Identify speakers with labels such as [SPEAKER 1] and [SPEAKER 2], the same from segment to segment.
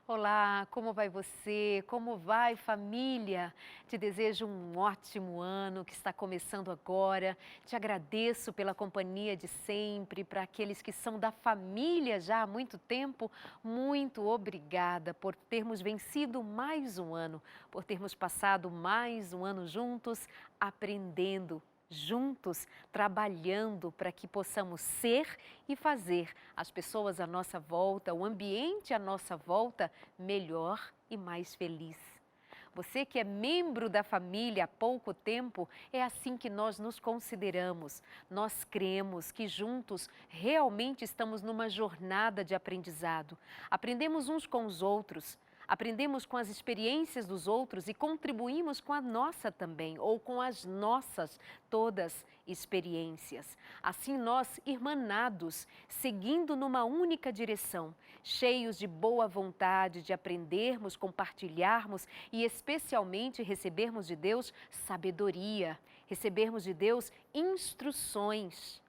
[SPEAKER 1] Olá, como vai você? Como vai, família? Te desejo um ótimo ano que está começando agora. Te agradeço pela companhia de sempre, para aqueles que são da família já há muito tempo. Muito obrigada por termos vencido mais um ano, por termos passado mais um ano juntos, aprendendo juntos, trabalhando para que possamos ser e fazer as pessoas à nossa volta, o ambiente à nossa volta melhor e mais feliz. Você que é membro da família há pouco tempo, é assim que nós nos consideramos. Nós cremos que juntos realmente estamos numa jornada de aprendizado. Aprendemos uns com os outros. Aprendemos com as experiências dos outros e contribuímos com a nossa também, ou com as nossas todas experiências. Assim nós, irmanados, seguindo numa única direção, cheios de boa vontade de aprendermos, compartilharmos e especialmente recebermos de Deus sabedoria, recebermos de Deus instruções.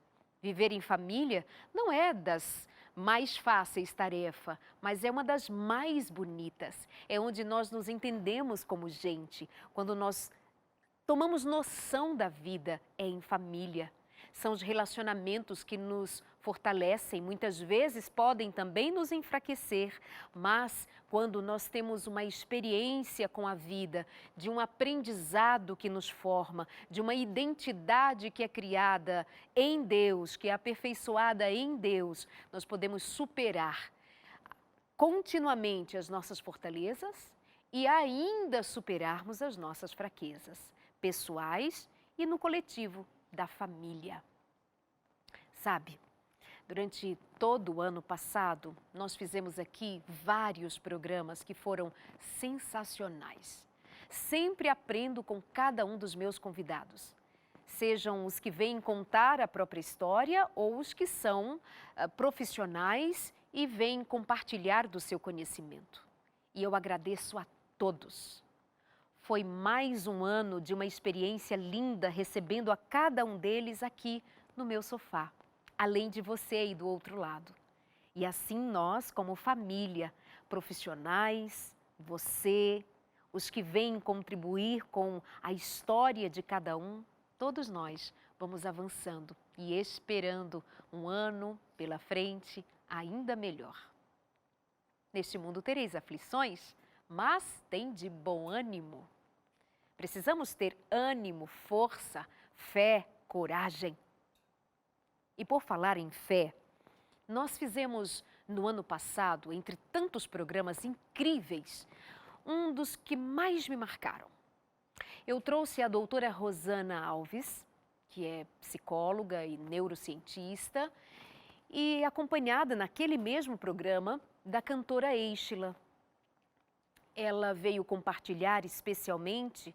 [SPEAKER 1] Viver em família não é das mais fáceis tarefa, mas é uma das mais bonitas. É onde nós nos entendemos como gente, quando nós tomamos noção da vida, é em família. São os relacionamentos que nos fortalecem, muitas vezes podem também nos enfraquecer, mas quando nós temos uma experiência com a vida, de um aprendizado que nos forma, de uma identidade que é criada em Deus, que é aperfeiçoada em Deus, nós podemos superar continuamente as nossas fortalezas e ainda superarmos as nossas fraquezas pessoais e no coletivo da família. Sabe, durante todo o ano passado, nós fizemos aqui vários programas que foram sensacionais. Sempre aprendo com cada um dos meus convidados. Sejam os que vêm contar a própria história ou os que são profissionais e vêm compartilhar do seu conhecimento. E eu agradeço a todos. Foi mais um ano de uma experiência linda recebendo a cada um deles aqui no meu sofá, além de você aí do outro lado. E assim nós, como família, profissionais, você, os que vêm contribuir com a história de cada um, todos nós vamos avançando e esperando um ano pela frente ainda melhor. Neste mundo tereis aflições, mas tem de bom ânimo. Precisamos ter ânimo, força, fé, coragem. E por falar em fé, nós fizemos no ano passado, entre tantos programas incríveis, um dos que mais me marcaram. Eu trouxe a doutora Rosana Alves, que é psicóloga e neurocientista, e acompanhada naquele mesmo programa da cantora Êxila. Ela veio compartilhar especialmente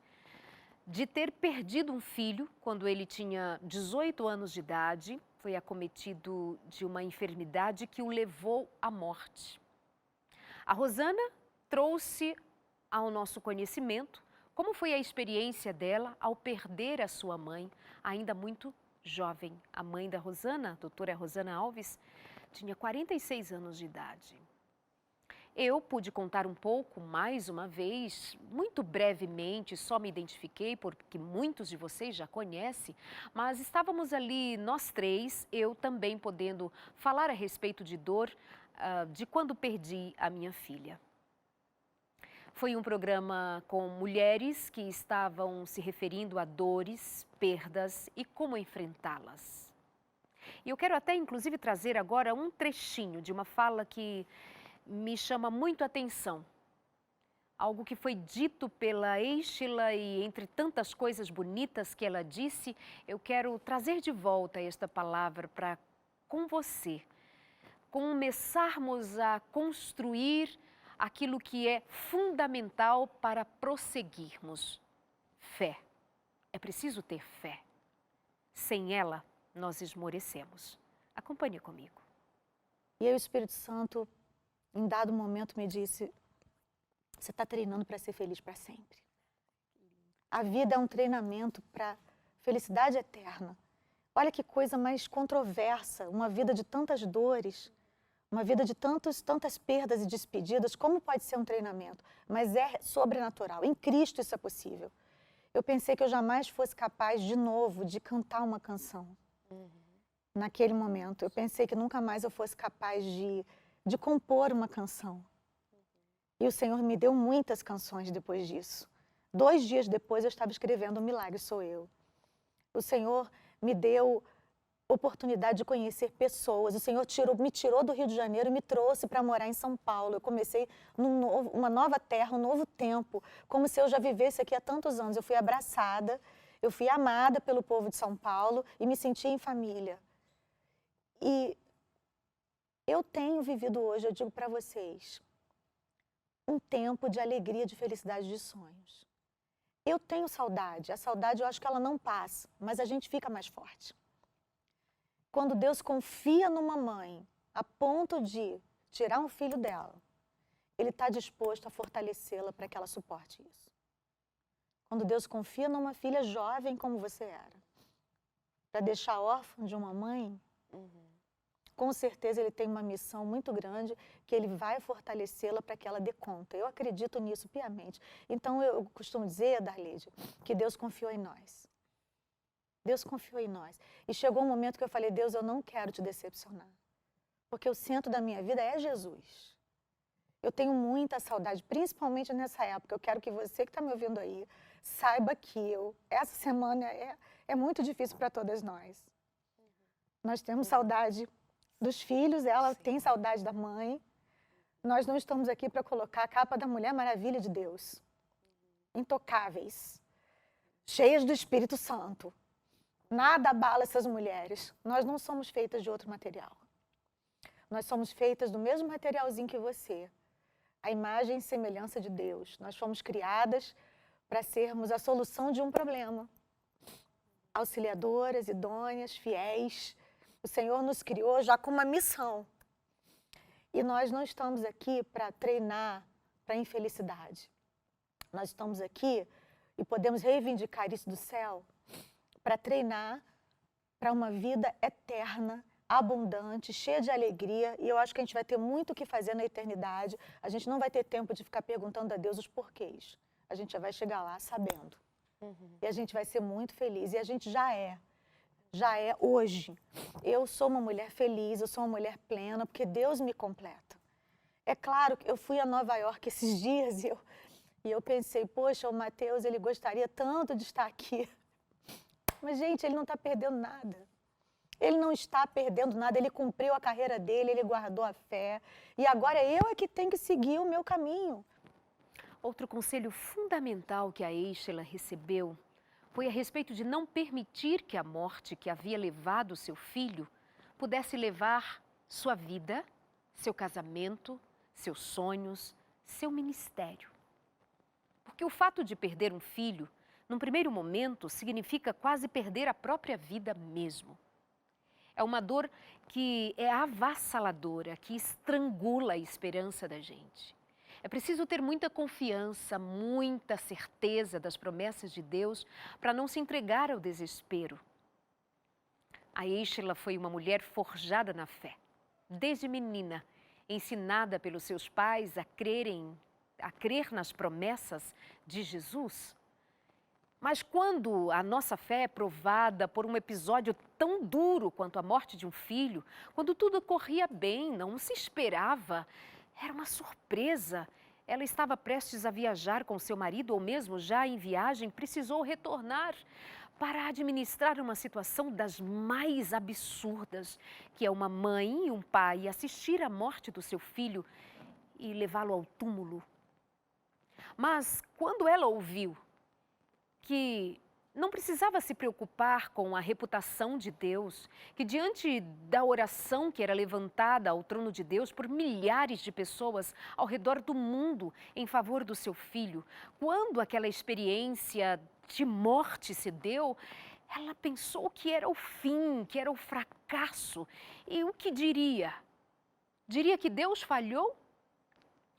[SPEAKER 1] de ter perdido um filho quando ele tinha 18 anos de idade, foi acometido de uma enfermidade que o levou à morte. A Rosana trouxe ao nosso conhecimento como foi a experiência dela ao perder a sua mãe, ainda muito jovem. A mãe da Rosana, a doutora Rosana Alves, tinha 46 anos de idade. Eu pude contar um pouco, mais uma vez, muito brevemente, só me identifiquei porque muitos de vocês já conhecem, mas estávamos ali nós três, eu também podendo falar a respeito de dor, de quando perdi a minha filha. Foi um programa com mulheres que estavam se referindo a dores, perdas e como enfrentá-las. E eu quero até, inclusive, trazer agora um trechinho de uma fala que me chama muito a atenção. Algo que foi dito pela Êxila e entre tantas coisas bonitas que ela disse, eu quero trazer de volta esta palavra para com você. Começarmos a construir aquilo que é fundamental para prosseguirmos. Fé. É preciso ter fé. Sem ela, nós esmorecemos. Acompanhe comigo.
[SPEAKER 2] E aí o Espírito Santo, em dado momento, me disse, você está treinando para ser feliz para sempre. A vida é um treinamento para felicidade eterna. Olha que coisa mais controversa, uma vida de tantas dores, Uma vida de tantas perdas e despedidas, como pode ser um treinamento? Mas é sobrenatural. Em Cristo isso é possível. Eu pensei que eu jamais fosse capaz, de novo, de cantar uma canção. Naquele momento. Eu pensei que nunca mais eu fosse capaz de compor uma canção. E o Senhor me deu muitas canções depois disso. 2 dias depois eu estava escrevendo Um Milagre Sou Eu. O Senhor me deu oportunidade de conhecer pessoas. O Senhor me tirou do Rio de Janeiro e me trouxe para morar em São Paulo. Eu comecei uma nova terra, um novo tempo, como se eu já vivesse aqui há tantos anos. Eu fui abraçada, eu fui amada pelo povo de São Paulo e me senti em família. E eu tenho vivido hoje, eu digo para vocês, um tempo de alegria, de felicidade, de sonhos. Eu tenho saudade. A saudade eu acho que ela não passa, mas a gente fica mais forte. Quando Deus confia numa mãe a ponto de tirar um filho dela, Ele está disposto a fortalecê-la para que ela suporte isso. Quando Deus confia numa filha jovem como você era, para deixar órfã de uma mãe, com certeza Ele tem uma missão muito grande que Ele vai fortalecê-la para que ela dê conta. Eu acredito nisso piamente. Então eu costumo dizer, Darleide, que Deus confiou em nós. Deus confiou em nós. E chegou um momento que eu falei, Deus, eu não quero te decepcionar. Porque o centro da minha vida é Jesus. Eu tenho muita saudade, principalmente nessa época. Eu quero que você que está me ouvindo aí, saiba que essa semana é muito difícil para todas nós. Nós temos saudade dos filhos, ela tem saudade da mãe. Nós não estamos aqui para colocar a capa da Mulher Maravilha de Deus. Intocáveis, cheias do Espírito Santo. Nada abala essas mulheres. Nós não somos feitas de outro material. Nós somos feitas do mesmo materialzinho que você. A imagem e semelhança de Deus. Nós fomos criadas para sermos a solução de um problema. Auxiliadoras, idôneas, fiéis. O Senhor nos criou já com uma missão. E nós não estamos aqui para treinar para a infelicidade. Nós estamos aqui e podemos reivindicar isso do céu para treinar para uma vida eterna, abundante, cheia de alegria. E eu acho que a gente vai ter muito o que fazer na eternidade. A gente não vai ter tempo de ficar perguntando a Deus os porquês. A gente já vai chegar lá sabendo. E a gente vai ser muito feliz. E a gente já é hoje. Eu sou uma mulher feliz, eu sou uma mulher plena, porque Deus me completa. É claro que eu fui a Nova York esses dias e eu pensei, poxa, o Mateus, ele gostaria tanto de estar aqui. Mas, gente, ele não está perdendo nada. Ele não está perdendo nada, ele cumpriu a carreira dele, ele guardou a fé. E agora eu é que tenho que seguir o meu caminho.
[SPEAKER 1] Outro conselho fundamental que a Êxela recebeu foi a respeito de não permitir que a morte que havia levado seu filho pudesse levar sua vida, seu casamento, seus sonhos, seu ministério. Porque o fato de perder um filho, num primeiro momento, significa quase perder a própria vida mesmo. É uma dor que é avassaladora, que estrangula a esperança da gente. É preciso ter muita confiança, muita certeza das promessas de Deus para não se entregar ao desespero. A Êxela foi uma mulher forjada na fé. Desde menina, ensinada pelos seus pais a crer nas promessas de Jesus. Mas quando a nossa fé é provada por um episódio tão duro quanto a morte de um filho, quando tudo corria bem, não se esperava, era uma surpresa. Ela estava prestes a viajar com seu marido ou mesmo já em viagem, precisou retornar para administrar uma situação das mais absurdas, que é uma mãe e um pai assistir à morte do seu filho e levá-lo ao túmulo. Mas quando ela ouviu que não precisava se preocupar com a reputação de Deus, que diante da oração que era levantada ao trono de Deus por milhares de pessoas ao redor do mundo em favor do seu filho, quando aquela experiência de morte se deu, ela pensou que era o fim, que era o fracasso. E o que diria? Diria que Deus falhou?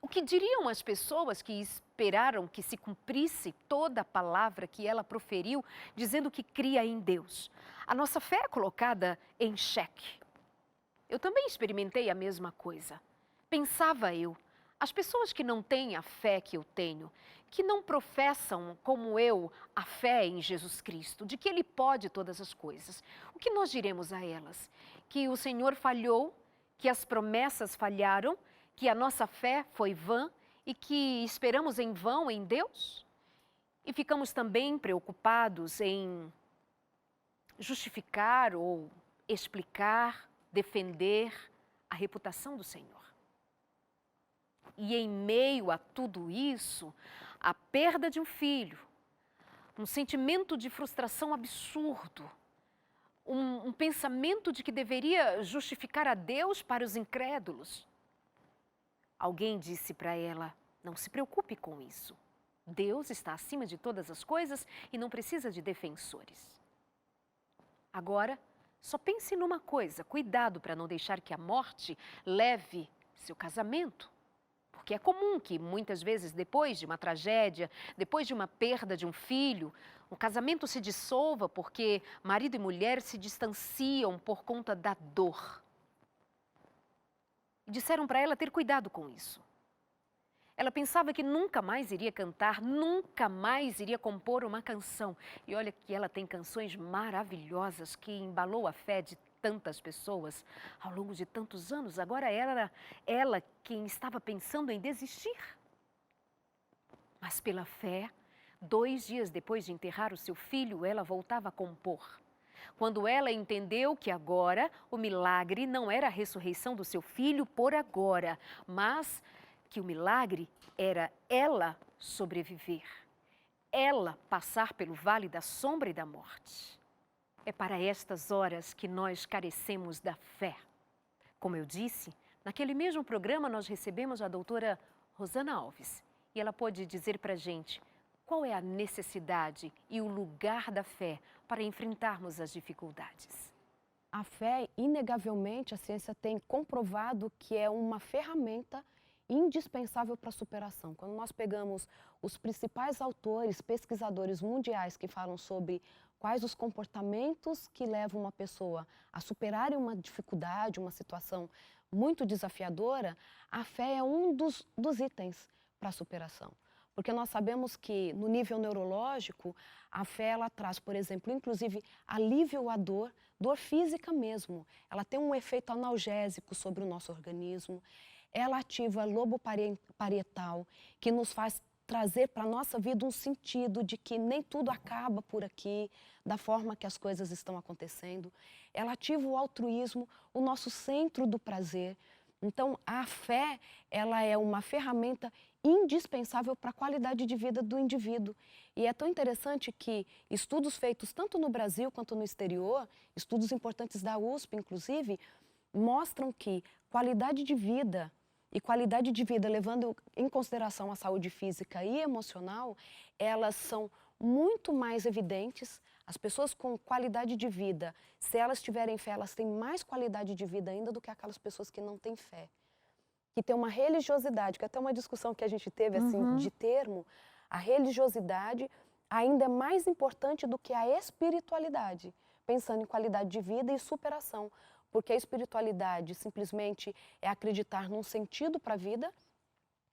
[SPEAKER 1] O que diriam as pessoas que esperaram que se cumprisse toda a palavra que ela proferiu, dizendo que cria em Deus? A nossa fé é colocada em xeque. Eu também experimentei a mesma coisa. Pensava eu, as pessoas que não têm a fé que eu tenho, que não professam como eu a fé em Jesus Cristo, de que Ele pode todas as coisas, o que nós diremos a elas? Que o Senhor falhou, que as promessas falharam, que a nossa fé foi vã e que esperamos em vão em Deus? E ficamos também preocupados em justificar ou explicar, defender a reputação do Senhor. E em meio a tudo isso, a perda de um filho, um sentimento de frustração absurdo, um pensamento de que deveria justificar a Deus para os incrédulos. Alguém disse para ela, não se preocupe com isso. Deus está acima de todas as coisas e não precisa de defensores. Agora, só pense numa coisa, cuidado para não deixar que a morte leve seu casamento. Porque é comum que muitas vezes depois de uma tragédia, depois de uma perda de um filho, o casamento se dissolva porque marido e mulher se distanciam por conta da dor. E disseram para ela ter cuidado com isso. Ela pensava que nunca mais iria cantar, nunca mais iria compor uma canção. E olha que ela tem canções maravilhosas que embalou a fé de tantas pessoas ao longo de tantos anos. Agora era ela quem estava pensando em desistir. Mas pela fé, 2 dias depois de enterrar o seu filho, ela voltava a compor. Quando ela entendeu que agora o milagre não era a ressurreição do seu filho por agora, mas que o milagre era ela sobreviver, ela passar pelo vale da sombra e da morte. É para estas horas que nós carecemos da fé. Como eu disse, naquele mesmo programa nós recebemos a doutora Rosana Alves e ela pode dizer para a gente qual é a necessidade e o lugar da fé para enfrentarmos as dificuldades.
[SPEAKER 3] A fé, inegavelmente, a ciência tem comprovado que é uma ferramenta indispensável para a superação. Quando nós pegamos os principais autores, pesquisadores mundiais que falam sobre quais os comportamentos que levam uma pessoa a superar uma dificuldade, uma situação muito desafiadora, a fé é um dos itens para a superação. Porque nós sabemos que no nível neurológico, a fé ela traz, por exemplo, inclusive alívio à dor física mesmo. Ela tem um efeito analgésico sobre o nosso organismo. Ela ativa lobo parietal, que nos faz trazer para a nossa vida um sentido de que nem tudo acaba por aqui, da forma que as coisas estão acontecendo. Ela ativa o altruísmo, o nosso centro do prazer. Então, a fé, ela é uma ferramenta indispensável para a qualidade de vida do indivíduo. E é tão interessante que estudos feitos tanto no Brasil quanto no exterior, estudos importantes da USP, inclusive, mostram que qualidade de vida levando em consideração a saúde física e emocional, elas são muito mais evidentes. As pessoas com qualidade de vida, se elas tiverem fé, elas têm mais qualidade de vida ainda do que aquelas pessoas que não têm fé. Que tem uma religiosidade, que é até uma discussão que a gente teve assim, de termo, a religiosidade ainda é mais importante do que a espiritualidade, pensando em qualidade de vida e superação. Porque a espiritualidade simplesmente é acreditar num sentido para a vida,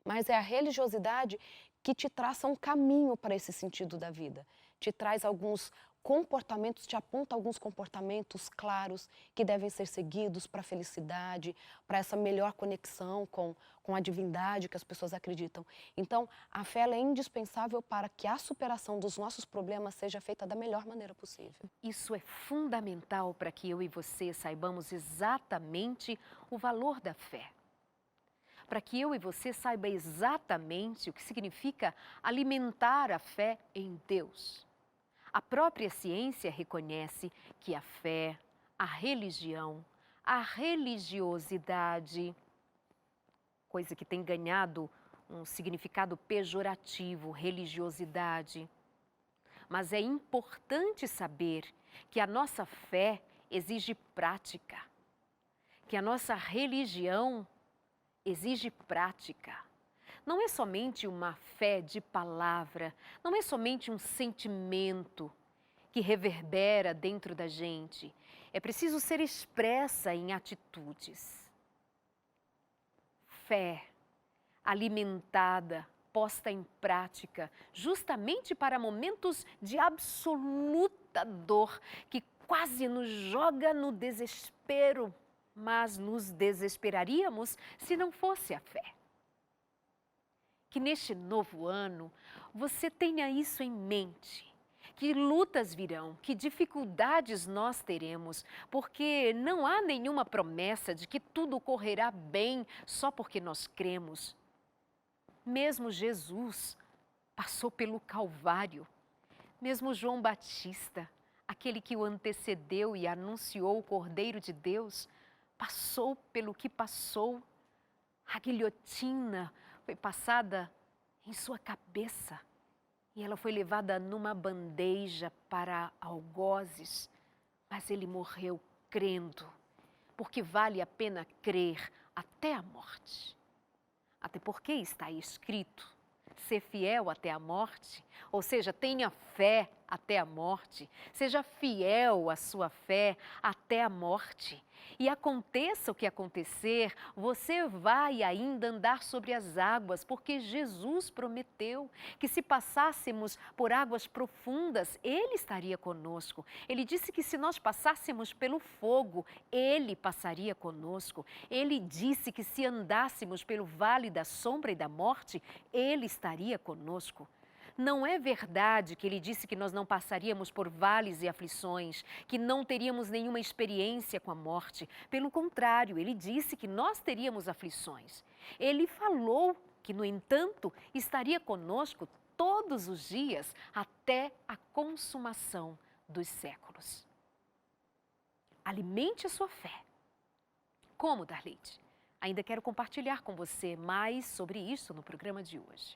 [SPEAKER 3] mas é a religiosidade que te traça um caminho para esse sentido da vida. Te traz alguns comportamentos, te aponta alguns comportamentos claros que devem ser seguidos para a felicidade, para essa melhor conexão com a divindade que as pessoas acreditam. Então, a fé ela é indispensável para que a superação dos nossos problemas seja feita da melhor maneira possível.
[SPEAKER 1] Isso é fundamental para que eu e você saibamos exatamente o valor da fé. Para que eu e você saiba exatamente o que significa alimentar a fé em Deus. A própria ciência reconhece que a fé, a religião, a religiosidade, coisa que tem ganhado um significado pejorativo, religiosidade. Mas é importante saber que a nossa fé exige prática, que a nossa religião exige prática. Não é somente uma fé de palavra, não é somente um sentimento que reverbera dentro da gente. é preciso ser expressa em atitudes. Fé alimentada, posta em prática, justamente para momentos de absoluta dor, que quase nos joga no desespero, mas nos desesperaríamos se não fosse a fé. Que neste novo ano você tenha isso em mente, que lutas virão, que dificuldades nós teremos, porque não há nenhuma promessa de que tudo correrá bem só porque nós cremos. Mesmo Jesus passou pelo Calvário, mesmo João Batista, aquele que o antecedeu e anunciou o Cordeiro de Deus, passou pelo que passou. A guilhotina foi passada em sua cabeça e ela foi levada numa bandeja para algozes, mas ele morreu crendo, porque vale a pena crer até a morte. Até porque está escrito, ser fiel até a morte, ou seja, tenha fé até a morte, seja fiel à sua fé até a morte. E aconteça o que acontecer, você vai ainda andar sobre as águas, porque Jesus prometeu que se passássemos por águas profundas, Ele estaria conosco. Ele disse que se nós passássemos pelo fogo, Ele passaria conosco. Ele disse que se andássemos pelo vale da sombra e da morte, Ele estaria conosco. Não é verdade que ele disse que nós não passaríamos por vales e aflições, que não teríamos nenhuma experiência com a morte. Pelo contrário, ele disse que nós teríamos aflições. Ele falou que, no entanto, estaria conosco todos os dias até a consumação dos séculos. Alimente a sua fé. Como, Darleide? Ainda quero compartilhar com você mais sobre isso no programa de hoje.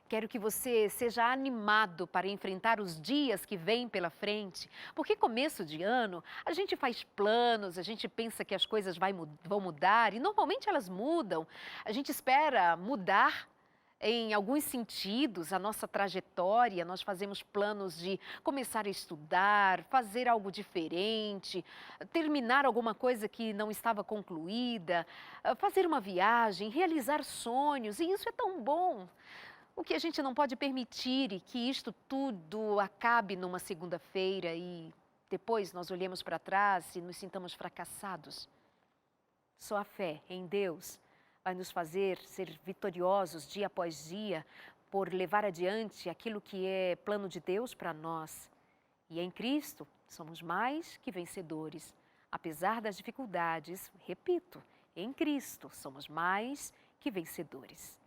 [SPEAKER 1] Quero que você seja animado para enfrentar os dias que vêm pela frente, porque começo de ano a gente faz planos, a gente pensa que as coisas vão mudar e normalmente elas mudam. A gente espera mudar em alguns sentidos a nossa trajetória, nós fazemos planos de começar a estudar, fazer algo diferente, terminar alguma coisa que não estava concluída, fazer uma viagem, realizar sonhos, e isso é tão bom. O que a gente não pode permitir é que isto tudo acabe numa segunda-feira e depois nós olhemos para trás e nos sintamos fracassados. Só a fé em Deus vai nos fazer ser vitoriosos dia após dia por levar adiante aquilo que é plano de Deus para nós. E em Cristo somos mais que vencedores. Apesar das dificuldades, repito, em Cristo somos mais que vencedores.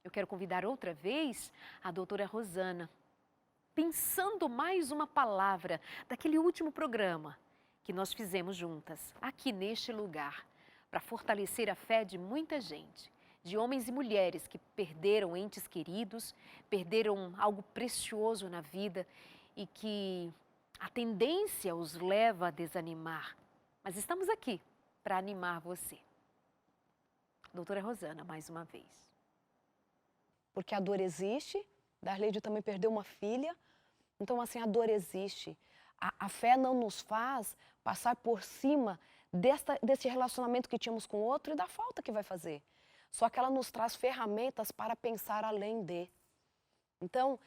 [SPEAKER 1] Eu quero convidar outra vez a doutora Rosana, pensando mais uma palavra daquele último programa que nós fizemos juntas, aqui neste lugar, para fortalecer a fé de muita gente, de homens e mulheres que perderam entes queridos, perderam algo precioso na vida e que a tendência os leva a desanimar. Mas estamos aqui para animar você. Doutora Rosana, mais uma vez.
[SPEAKER 3] Porque a dor existe, Darleide também perdeu uma filha, então assim, a dor existe. A fé não nos faz passar por cima desse relacionamento que tínhamos com o outro e da falta que vai fazer. Só que ela nos traz ferramentas para pensar além de. Então,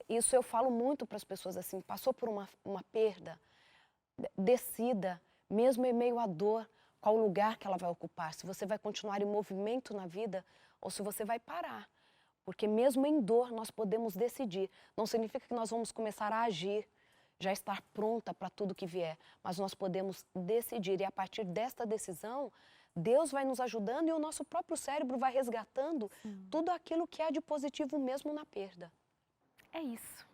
[SPEAKER 3] isso eu falo muito para as pessoas assim, passou por uma perda, decida, mesmo em meio à dor, qual o lugar que ela vai ocupar, se você vai continuar em movimento na vida ou se você vai parar. Porque mesmo em dor nós podemos decidir. Não significa que nós vamos começar a agir, já estar pronta para tudo que vier. Mas nós podemos decidir e a partir desta decisão, Deus vai nos ajudando e o nosso próprio cérebro vai resgatando tudo aquilo que há de positivo mesmo na perda.
[SPEAKER 1] É isso.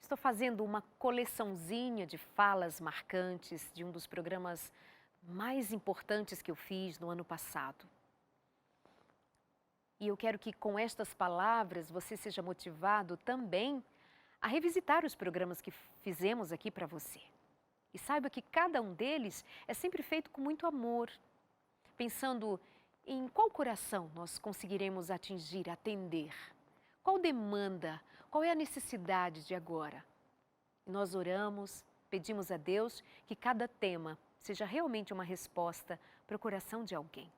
[SPEAKER 1] Estou fazendo uma coleçãozinha de falas marcantes de um dos programas mais importantes que eu fiz no ano passado. E eu quero que com estas palavras você seja motivado também a revisitar os programas que fizemos aqui para você. E saiba que cada um deles é sempre feito com muito amor, pensando em qual coração nós conseguiremos atingir, atender, qual demanda, qual é a necessidade de agora. E nós oramos, pedimos a Deus que cada tema seja realmente uma resposta para o coração de alguém.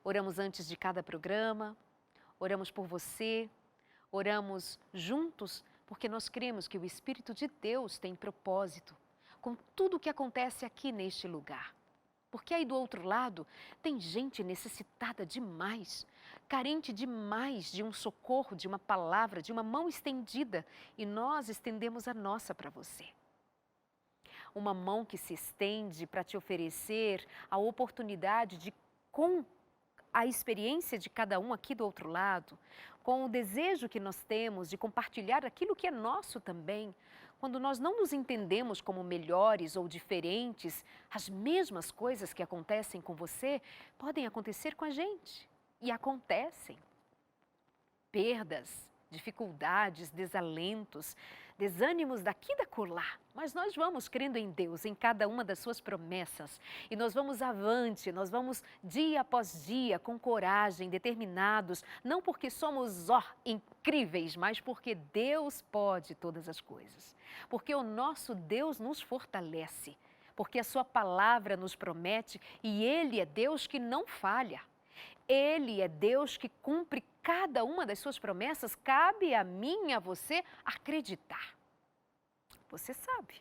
[SPEAKER 1] Oramos antes de cada programa, oramos por você, oramos juntos, porque nós cremos que o Espírito de Deus tem propósito com tudo o que acontece aqui neste lugar. Porque aí do outro lado tem gente necessitada demais, carente demais de um socorro, de uma palavra, de uma mão estendida, e nós estendemos a nossa para você. Uma mão que se estende para te oferecer a oportunidade de, com a experiência de cada um aqui do outro lado, com o desejo que nós temos de compartilhar aquilo que é nosso também, quando nós não nos entendemos como melhores ou diferentes, as mesmas coisas que acontecem com você podem acontecer com a gente. E acontecem. Perdas, dificuldades, desalentos, desânimos daqui e da acolá. Mas nós vamos crendo em Deus, em cada uma das suas promessas. E nós vamos avante, nós vamos dia após dia com coragem, determinados. Não porque somos, incríveis, mas porque Deus pode todas as coisas. Porque o nosso Deus nos fortalece. Porque a sua palavra nos promete e Ele é Deus que não falha. Ele é Deus que cumpre cada uma das suas promessas. Cabe a mim e a você acreditar. Você sabe,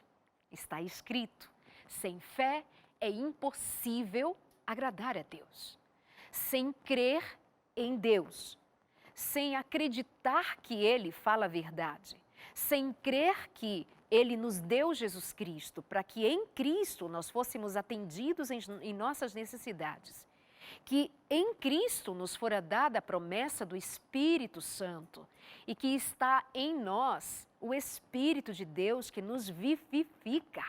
[SPEAKER 1] está escrito, sem fé é impossível agradar a Deus. Sem crer em Deus, sem acreditar que Ele fala a verdade, sem crer que Ele nos deu Jesus Cristo, para que em Cristo nós fôssemos atendidos em nossas necessidades, que em Cristo nos fora dada a promessa do Espírito Santo e que está em nós o Espírito de Deus que nos vivifica.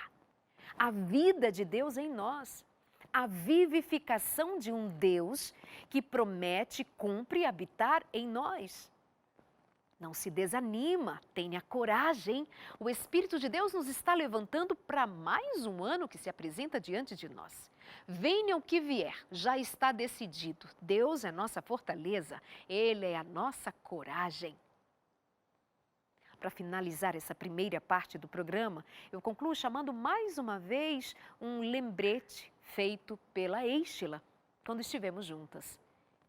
[SPEAKER 1] A vida de Deus em nós, a vivificação de um Deus que promete, cumpre habitar em nós. Não se desanima, tenha coragem. O Espírito de Deus nos está levantando para mais um ano que se apresenta diante de nós. Venha o que vier, já está decidido. Deus é nossa fortaleza, Ele é a nossa coragem. Para finalizar essa primeira parte do programa, eu concluo chamando mais uma vez um lembrete feito pela Êxtila, quando estivemos juntas.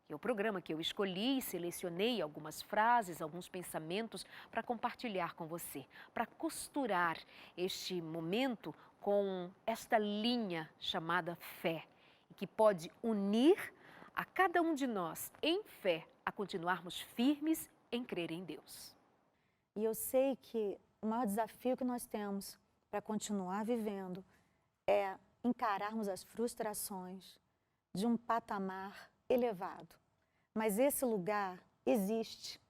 [SPEAKER 1] É o programa que eu escolhi e selecionei algumas frases, alguns pensamentos para compartilhar com você, para costurar este momento com esta linha chamada fé, que pode unir a cada um de nós em fé a continuarmos firmes em crer em Deus.
[SPEAKER 2] E eu sei que o maior desafio que nós temos para continuar vivendo é encararmos as frustrações de um patamar elevado. Mas esse lugar existe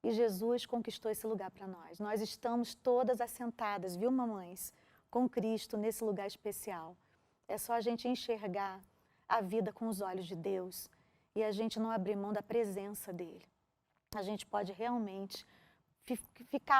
[SPEAKER 2] e Jesus conquistou esse lugar para nós. Nós estamos todas assentadas, viu, mamães, com Cristo nesse lugar especial. É só a gente enxergar a vida com os olhos de Deus e a gente não abrir mão da presença dEle. A gente pode realmente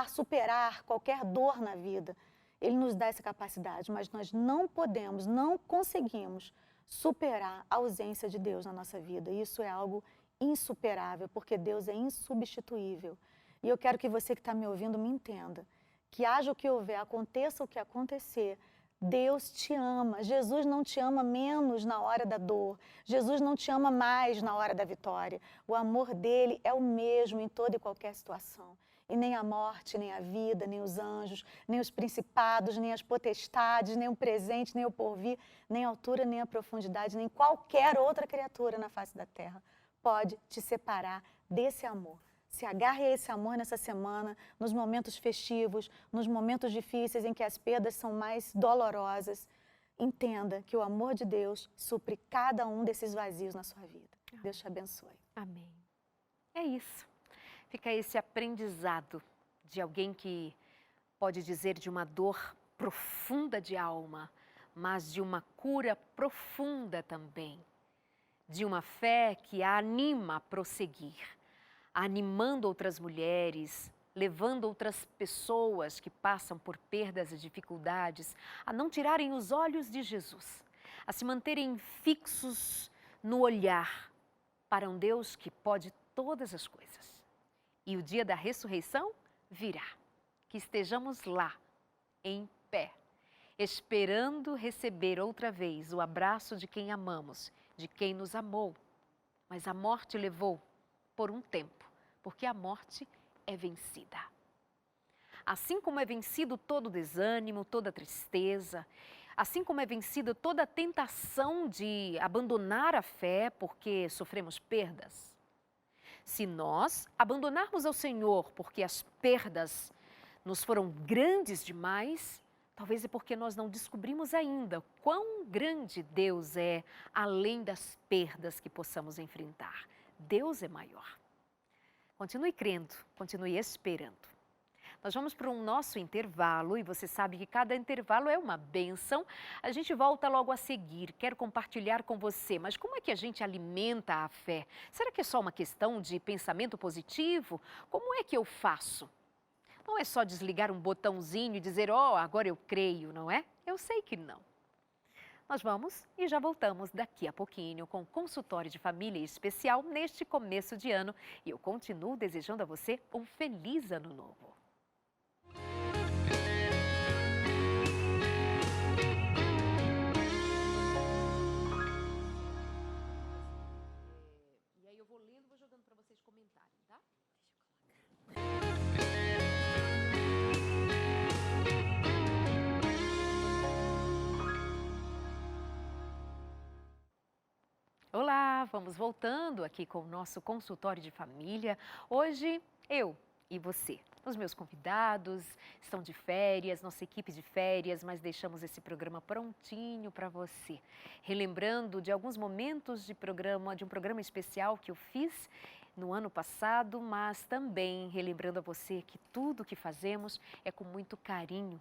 [SPEAKER 2] superar qualquer dor na vida. Ele nos dá essa capacidade, mas nós não podemos, não conseguimos superar a ausência de Deus na nossa vida. Isso é algo insuperável, porque Deus é insubstituível. E eu quero que você que está me ouvindo me entenda, que haja o que houver, aconteça o que acontecer, Deus te ama. Jesus não te ama menos na hora da dor. Jesus não te ama mais na hora da vitória. O amor dele é o mesmo em toda e qualquer situação. E nem a morte, nem a vida, nem os anjos, nem os principados, nem as potestades, nem o presente, nem o porvir, nem a altura, nem a profundidade, nem qualquer outra criatura na face da terra pode te separar desse amor. Se agarre a esse amor nessa semana, nos momentos festivos, nos momentos difíceis em que as perdas são mais dolorosas. Entenda que o amor de Deus supre cada um desses vazios na sua vida. Deus te abençoe.
[SPEAKER 1] Amém. É isso. Fica esse aprendizado de alguém que pode dizer de uma dor profunda de alma, mas de uma cura profunda também. De uma fé que a anima a prosseguir, animando outras mulheres, levando outras pessoas que passam por perdas e dificuldades a não tirarem os olhos de Jesus, a se manterem fixos no olhar para um Deus que pode todas as coisas. E o dia da ressurreição virá, que estejamos lá, em pé, esperando receber outra vez o abraço de quem amamos, de quem nos amou. Mas a morte levou por um tempo, porque a morte é vencida. Assim como é vencido todo desânimo, toda tristeza, assim como é vencida toda a tentação de abandonar a fé porque sofremos perdas. Se nós abandonarmos ao Senhor porque as perdas nos foram grandes demais, talvez é porque nós não descobrimos ainda quão grande Deus é, além das perdas que possamos enfrentar. Deus é maior. Continue crendo, continue esperando. Nós vamos para um nosso intervalo e você sabe que cada intervalo é uma bênção. A gente volta logo a seguir. Quero compartilhar com você, mas como é que a gente alimenta a fé? Será que é só uma questão de pensamento positivo? Como é que eu faço? Não é só desligar um botãozinho e dizer, agora eu creio, não é? Eu sei que não. Nós vamos e já voltamos daqui a pouquinho com o consultório de família especial neste começo de ano. E eu continuo desejando a você um feliz ano novo. E aí eu vou lendo e vou jogando para vocês comentarem, tá? Olá, vamos voltando aqui com o nosso consultório de família. Hoje, eu e você. Os meus convidados estão de férias, nossa equipe de férias, mas deixamos esse programa prontinho para você. Relembrando de alguns momentos de um programa especial que eu fiz no ano passado, mas também relembrando a você que tudo que fazemos é com muito carinho.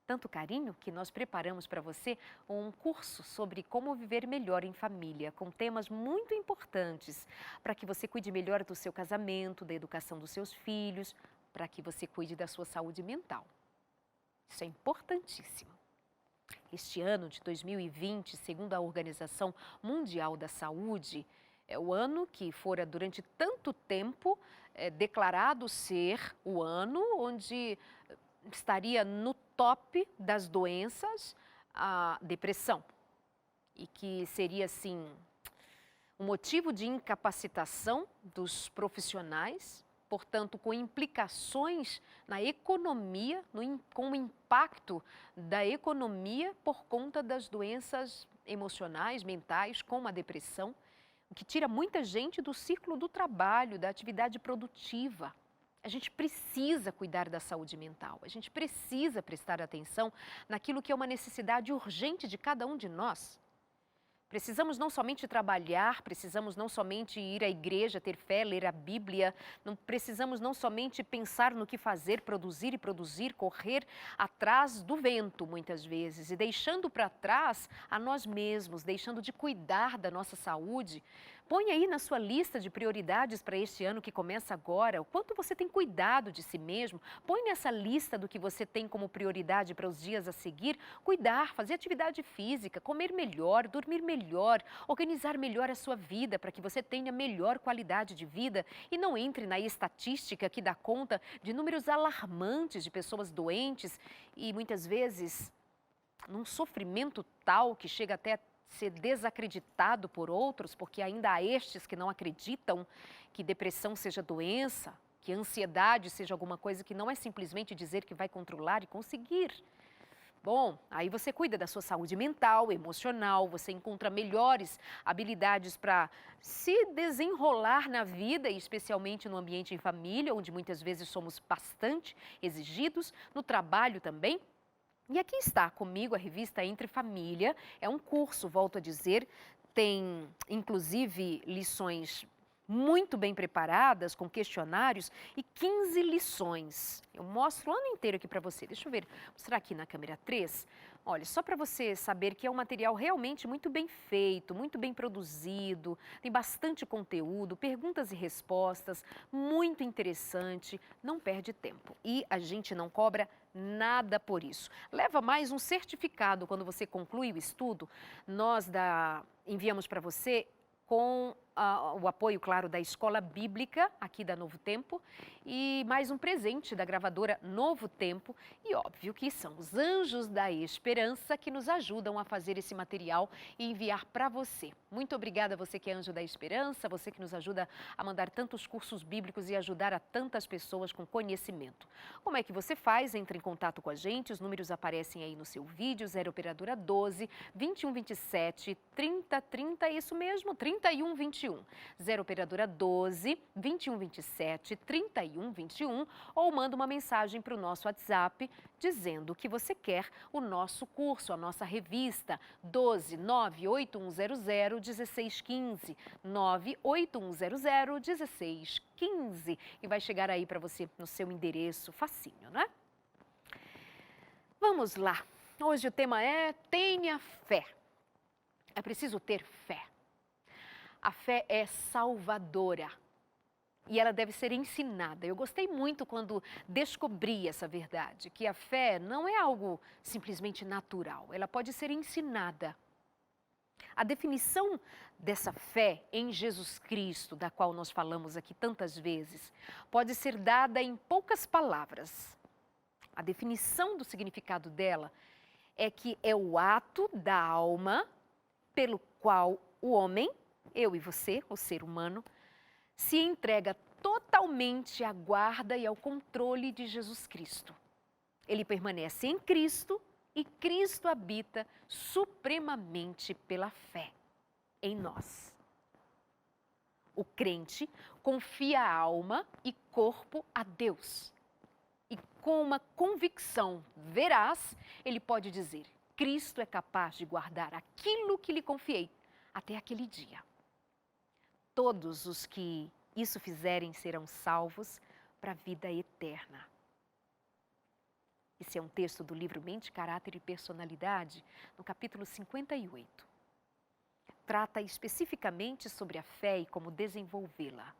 [SPEAKER 1] Tanto carinho que nós preparamos para você um curso sobre como viver melhor em família, com temas muito importantes para que você cuide melhor do seu casamento, da educação dos seus filhos, para que você cuide da sua saúde mental. Isso é importantíssimo. Este ano de 2020, segundo a Organização Mundial da Saúde, é o ano que fora durante tanto tempo declarado ser o ano onde estaria no top das doenças a depressão e que seria assim um motivo de incapacitação dos profissionais, portanto com implicações na economia, com o impacto da economia por conta das doenças emocionais, mentais, como a depressão, o que tira muita gente do ciclo do trabalho, da atividade produtiva. A gente precisa cuidar da saúde mental, a gente precisa prestar atenção naquilo que é uma necessidade urgente de cada um de nós. Precisamos não somente trabalhar, precisamos não somente ir à igreja, ter fé, ler a Bíblia, precisamos não somente pensar no que fazer, produzir, correr atrás do vento muitas vezes e deixando para trás a nós mesmos, deixando de cuidar da nossa saúde. Põe aí na sua lista de prioridades para este ano que começa agora, o quanto você tem cuidado de si mesmo. Põe nessa lista do que você tem como prioridade para os dias a seguir, cuidar, fazer atividade física, comer melhor, dormir melhor, organizar melhor a sua vida para que você tenha melhor qualidade de vida e não entre na estatística que dá conta de números alarmantes de pessoas doentes e muitas vezes num sofrimento tal que chega até ser desacreditado por outros, porque ainda há estes que não acreditam que depressão seja doença, que ansiedade seja alguma coisa que não é simplesmente dizer que vai controlar e conseguir. Bom, aí você cuida da sua saúde mental, emocional, você encontra melhores habilidades para se desenrolar na vida, e especialmente no ambiente em família, onde muitas vezes somos bastante exigidos, no trabalho também. E aqui está comigo a revista Entre Família, é um curso, volto a dizer, tem inclusive lições muito bem preparadas, com questionários e 15 lições. Eu mostro o ano inteiro aqui para você, deixa eu ver, mostrar aqui na câmera 3. Olha, só para você saber que é um material realmente muito bem feito, muito bem produzido, tem bastante conteúdo, perguntas e respostas, muito interessante, não perde tempo. E a gente não cobra nada por isso. Leva mais um certificado quando você conclui o estudo, nós enviamos para você com o apoio, claro, da Escola Bíblica, aqui da Novo Tempo, e mais um presente da gravadora Novo Tempo. E óbvio que são os Anjos da Esperança que nos ajudam a fazer esse material e enviar para você. Muito obrigada a você que é Anjo da Esperança, você que nos ajuda a mandar tantos cursos bíblicos e ajudar a tantas pessoas com conhecimento. Como é que você faz? Entre em contato com a gente, os números aparecem aí no seu vídeo, 0 operadora 12 21 27 30 30, isso mesmo, 31 21. 0 operadora 12 21 27 31 21, ou manda uma mensagem para o nosso WhatsApp dizendo que você quer o nosso curso, a nossa revista, 12 98100 1615, 98100 1615, e vai chegar aí para você no seu endereço, facinho, né? Vamos lá, hoje o tema é tenha fé. É preciso ter fé. A fé é salvadora e ela deve ser ensinada. Eu gostei muito quando descobri essa verdade, que a fé não é algo simplesmente natural, ela pode ser ensinada. A definição dessa fé em Jesus Cristo, da qual nós falamos aqui tantas vezes, pode ser dada em poucas palavras. A definição do significado dela é que é o ato da alma pelo qual o homem, eu e você, o ser humano, se entrega totalmente à guarda e ao controle de Jesus Cristo. Ele permanece em Cristo e Cristo habita supremamente pela fé em nós. O crente confia a alma e corpo a Deus. E com uma convicção veraz, ele pode dizer: Cristo é capaz de guardar aquilo que lhe confiei até aquele dia. Todos os que isso fizerem serão salvos para a vida eterna. Esse é um texto do livro Mente, Caráter e Personalidade, no capítulo 58. Trata especificamente sobre a fé e como desenvolvê-la.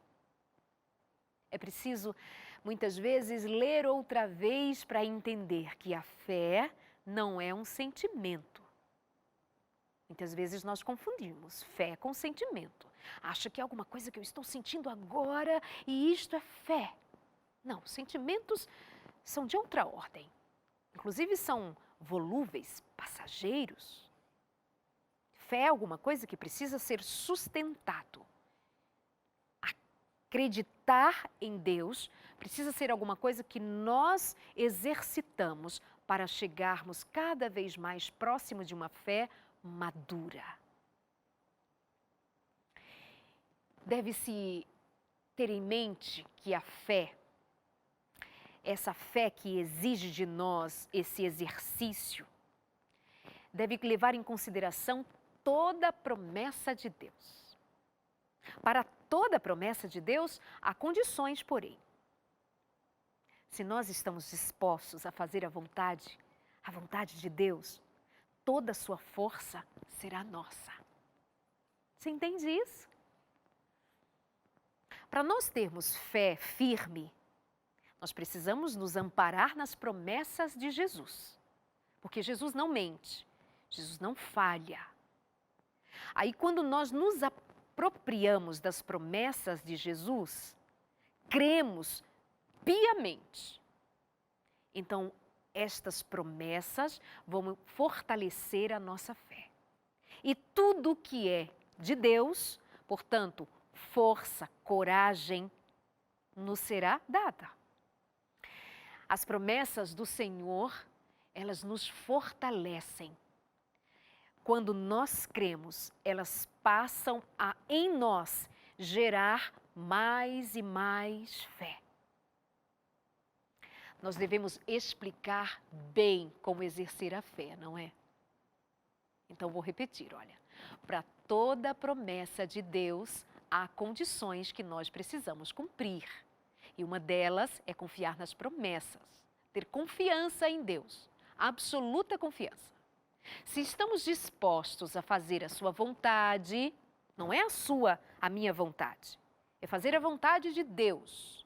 [SPEAKER 1] É preciso, muitas vezes, ler outra vez para entender que a fé não é um sentimento. Muitas vezes nós confundimos fé com sentimento. Acha que é alguma coisa que eu estou sentindo agora e isto é fé. Não, sentimentos são de outra ordem. Inclusive são volúveis, passageiros. Fé é alguma coisa que precisa ser sustentado. Acreditar em Deus precisa ser alguma coisa que nós exercitamos para chegarmos cada vez mais próximo de uma fé madura. Deve-se ter em mente que a fé, essa fé que exige de nós esse exercício, deve levar em consideração toda a promessa de Deus. Para toda a promessa de Deus, há condições, porém. Se nós estamos dispostos a fazer a vontade de Deus, toda a sua força será nossa. Você entende isso? Para nós termos fé firme, nós precisamos nos amparar nas promessas de Jesus. Porque Jesus não mente, Jesus não falha. Aí quando nós nos apropriamos das promessas de Jesus, cremos piamente. Então, estas promessas vão fortalecer a nossa fé. E tudo que é de Deus, portanto, força, coragem, nos será dada. As promessas do Senhor, elas nos fortalecem. Quando nós cremos, elas passam a, em nós, gerar mais e mais fé. Nós devemos explicar bem como exercer a fé, não é? Então, vou repetir, olha. Para toda promessa de Deus, há condições que nós precisamos cumprir. E uma delas é confiar nas promessas, ter confiança em Deus, absoluta confiança. Se estamos dispostos a fazer a sua vontade, não é a minha vontade, é fazer a vontade de Deus.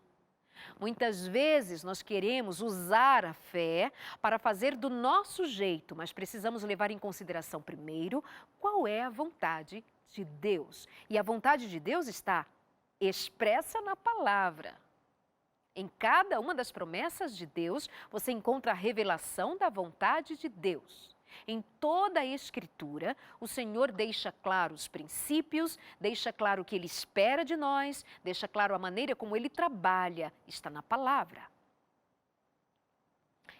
[SPEAKER 1] Muitas vezes nós queremos usar a fé para fazer do nosso jeito, mas precisamos levar em consideração primeiro qual é a vontade de Deus. E a vontade de Deus está expressa na palavra. Em cada uma das promessas de Deus, você encontra a revelação da vontade de Deus. Em toda a Escritura, o Senhor deixa claro os princípios, deixa claro o que Ele espera de nós, deixa claro a maneira como Ele trabalha, está na palavra.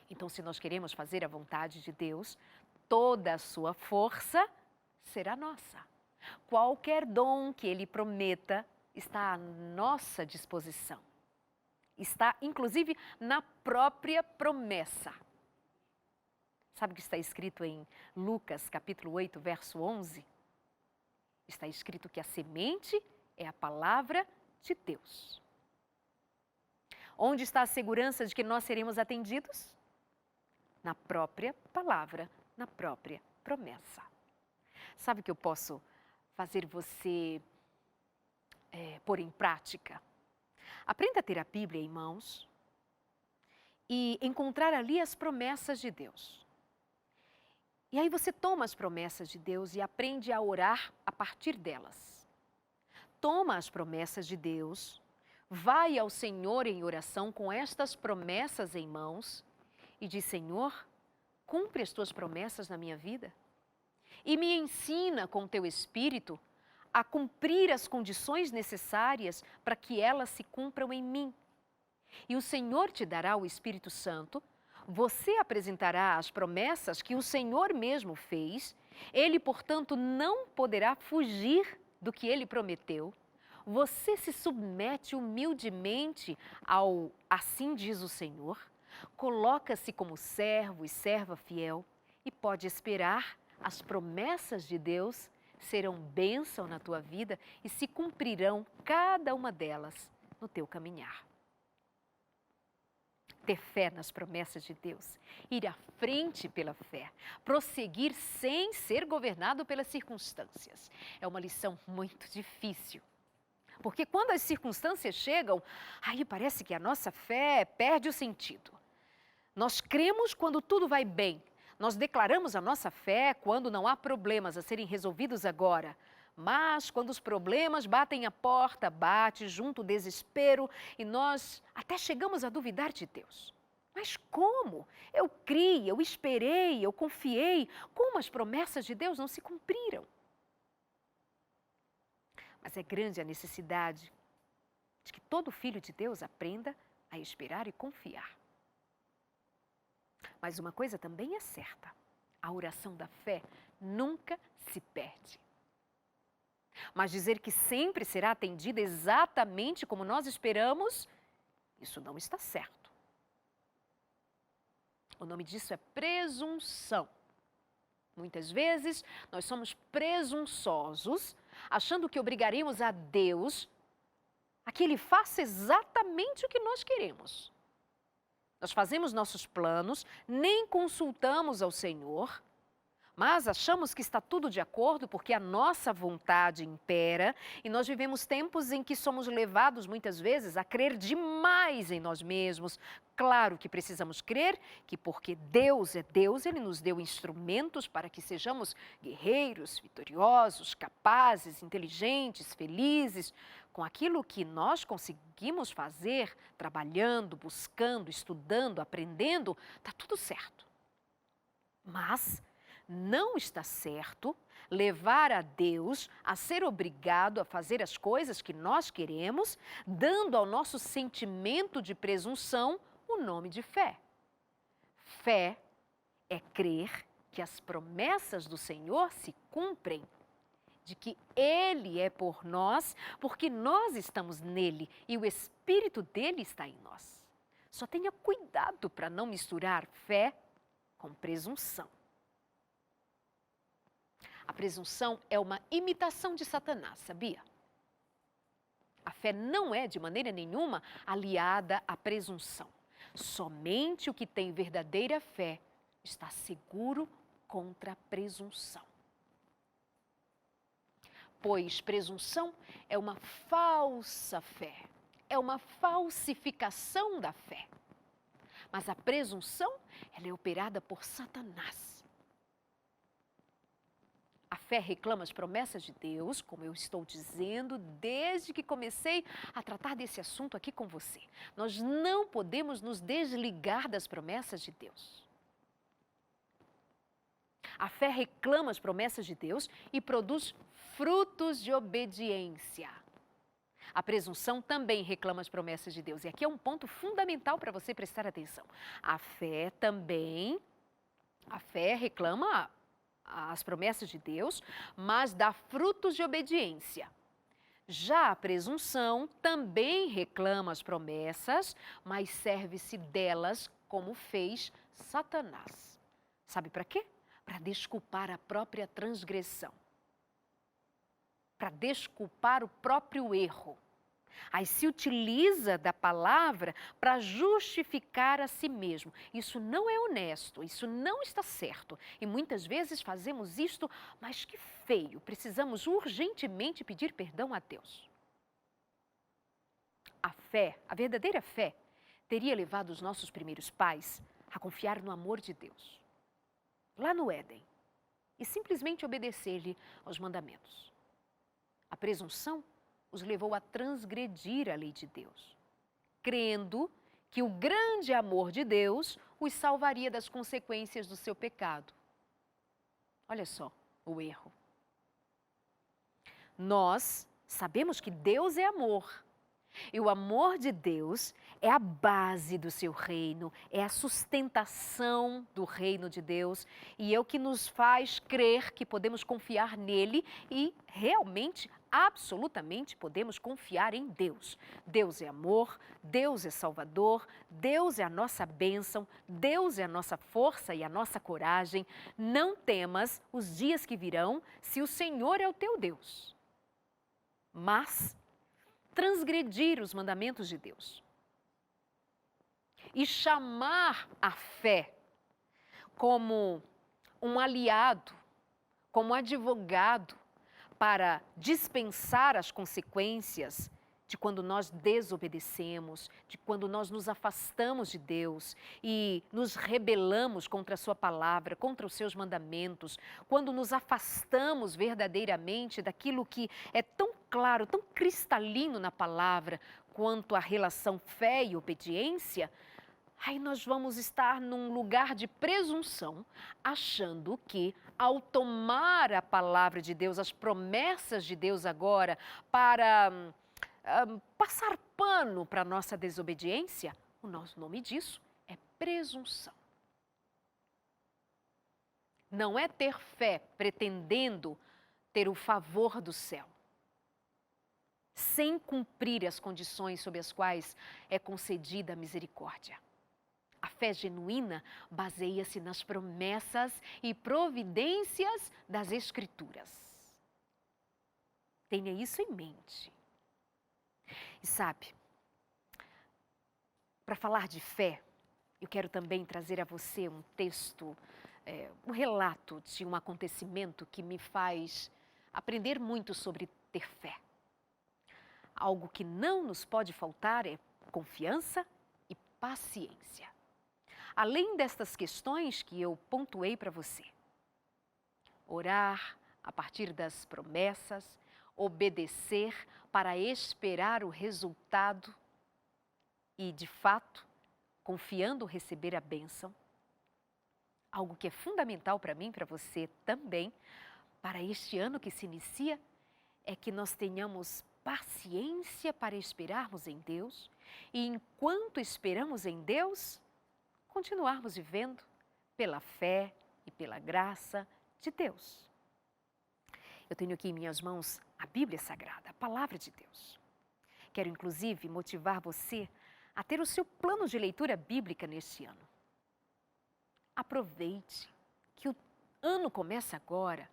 [SPEAKER 1] Então, se nós queremos fazer a vontade de Deus, toda a sua força será nossa. Qualquer dom que Ele prometa está à nossa disposição. Está, inclusive, na própria promessa. Sabe o que está escrito em Lucas, capítulo 8, verso 11? Está escrito que a semente é a palavra de Deus. Onde está a segurança de que nós seremos atendidos? Na própria palavra, na própria promessa. Sabe o que eu posso fazer você pôr em prática? Aprenda a ter a Bíblia em mãos e encontrar ali as promessas de Deus. E aí você toma as promessas de Deus e aprende a orar a partir delas. Toma as promessas de Deus, vai ao Senhor em oração com estas promessas em mãos e diz: Senhor, cumpre as tuas promessas na minha vida e me ensina com teu Espírito a cumprir as condições necessárias para que elas se cumpram em mim. E o Senhor te dará o Espírito Santo, você apresentará as promessas que o Senhor mesmo fez, Ele, portanto, não poderá fugir do que Ele prometeu. Você se submete humildemente ao assim diz o Senhor, coloca-se como servo e serva fiel e pode esperar as promessas de Deus serão bênção na tua vida e se cumprirão cada uma delas no teu caminhar. Ter fé nas promessas de Deus, ir à frente pela fé, prosseguir sem ser governado pelas circunstâncias. É uma lição muito difícil. Porque quando as circunstâncias chegam, aí parece que a nossa fé perde o sentido. Nós cremos quando tudo vai bem. Nós declaramos a nossa fé quando não há problemas a serem resolvidos agora. Mas quando os problemas batem a porta, bate junto o desespero e nós até chegamos a duvidar de Deus. Mas como? Eu criei, eu esperei, eu confiei. Como as promessas de Deus não se cumpriram? Mas é grande a necessidade de que todo filho de Deus aprenda a esperar e confiar. Mas uma coisa também é certa, a oração da fé nunca se perde. Mas dizer que sempre será atendida exatamente como nós esperamos, isso não está certo. O nome disso é presunção. Muitas vezes nós somos presunçosos, achando que obrigaremos a Deus a que Ele faça exatamente o que nós queremos. Nós fazemos nossos planos, nem consultamos ao Senhor, mas achamos que está tudo de acordo porque a nossa vontade impera e nós vivemos tempos em que somos levados muitas vezes a crer demais em nós mesmos. Claro que precisamos crer que porque Deus é Deus, Ele nos deu instrumentos para que sejamos guerreiros, vitoriosos, capazes, inteligentes, felizes. Com aquilo que nós conseguimos fazer, trabalhando, buscando, estudando, aprendendo, está tudo certo. Mas não está certo levar a Deus a ser obrigado a fazer as coisas que nós queremos, dando ao nosso sentimento de presunção o nome de fé. Fé é crer que as promessas do Senhor se cumprem, de que Ele é por nós, porque nós estamos nele e o Espírito dele está em nós. Só tenha cuidado para não misturar fé com presunção. A presunção é uma imitação de Satanás, sabia? A fé não é, de maneira nenhuma, aliada à presunção. Somente o que tem verdadeira fé está seguro contra a presunção. Pois presunção é uma falsa fé, é uma falsificação da fé. Mas a presunção, ela é operada por Satanás. A fé reclama as promessas de Deus, como eu estou dizendo desde que comecei a tratar desse assunto aqui com você. Nós não podemos nos desligar das promessas de Deus. A fé reclama as promessas de Deus e produz frutos de obediência. A presunção também reclama as promessas de Deus. E aqui é um ponto fundamental para você prestar atenção. A fé reclama as promessas de Deus, mas dá frutos de obediência. Já a presunção também reclama as promessas, mas serve-se delas como fez Satanás. Sabe para quê? Para desculpar a própria transgressão. Para desculpar o próprio erro. Aí se utiliza da palavra para justificar a si mesmo. Isso não é honesto, isso não está certo. E muitas vezes fazemos isto, mas que feio. Precisamos urgentemente pedir perdão a Deus. A fé, a verdadeira fé, teria levado os nossos primeiros pais a confiar no amor de Deus. Lá no Éden. E simplesmente obedecer-lhe aos mandamentos. A presunção os levou a transgredir a lei de Deus, crendo que o grande amor de Deus os salvaria das consequências do seu pecado. Olha só o erro. Nós sabemos que Deus é amor. E o amor de Deus é a base do seu reino, é a sustentação do reino de Deus e é o que nos faz crer que podemos confiar nele e realmente, absolutamente podemos confiar em Deus. Deus é amor, Deus é salvador, Deus é a nossa bênção, Deus é a nossa força e a nossa coragem. Não temas os dias que virão se o Senhor é o teu Deus. Mas transgredir os mandamentos de Deus e chamar a fé como um aliado, como advogado para dispensar as consequências de quando nós desobedecemos, de quando nós nos afastamos de Deus e nos rebelamos contra a sua palavra, contra os seus mandamentos, quando nos afastamos verdadeiramente daquilo que é tão claro, tão cristalino na palavra, quanto a relação fé e obediência, aí nós vamos estar num lugar de presunção, achando que ao tomar a palavra de Deus, as promessas de Deus agora, para passar pano para a nossa desobediência, o nosso nome disso é presunção. Não é ter fé pretendendo ter o favor do céu, sem cumprir as condições sob as quais é concedida a misericórdia. A fé genuína baseia-se nas promessas e providências das Escrituras. Tenha isso em mente. E sabe, para falar de fé, eu quero também trazer a você um texto, um relato de um acontecimento que me faz aprender muito sobre ter fé. Algo que não nos pode faltar é confiança e paciência. Além destas questões que eu pontuei para você, orar a partir das promessas, obedecer para esperar o resultado e, de fato, confiando receber a bênção. Algo que é fundamental para mim, para você também, para este ano que se inicia, é que nós tenhamos paciência para esperarmos em Deus e, enquanto esperamos em Deus, continuarmos vivendo pela fé e pela graça de Deus. Eu tenho aqui em minhas mãos a Bíblia Sagrada, a Palavra de Deus. Quero, inclusive, motivar você a ter o seu plano de leitura bíblica neste ano. Aproveite que o ano começa agora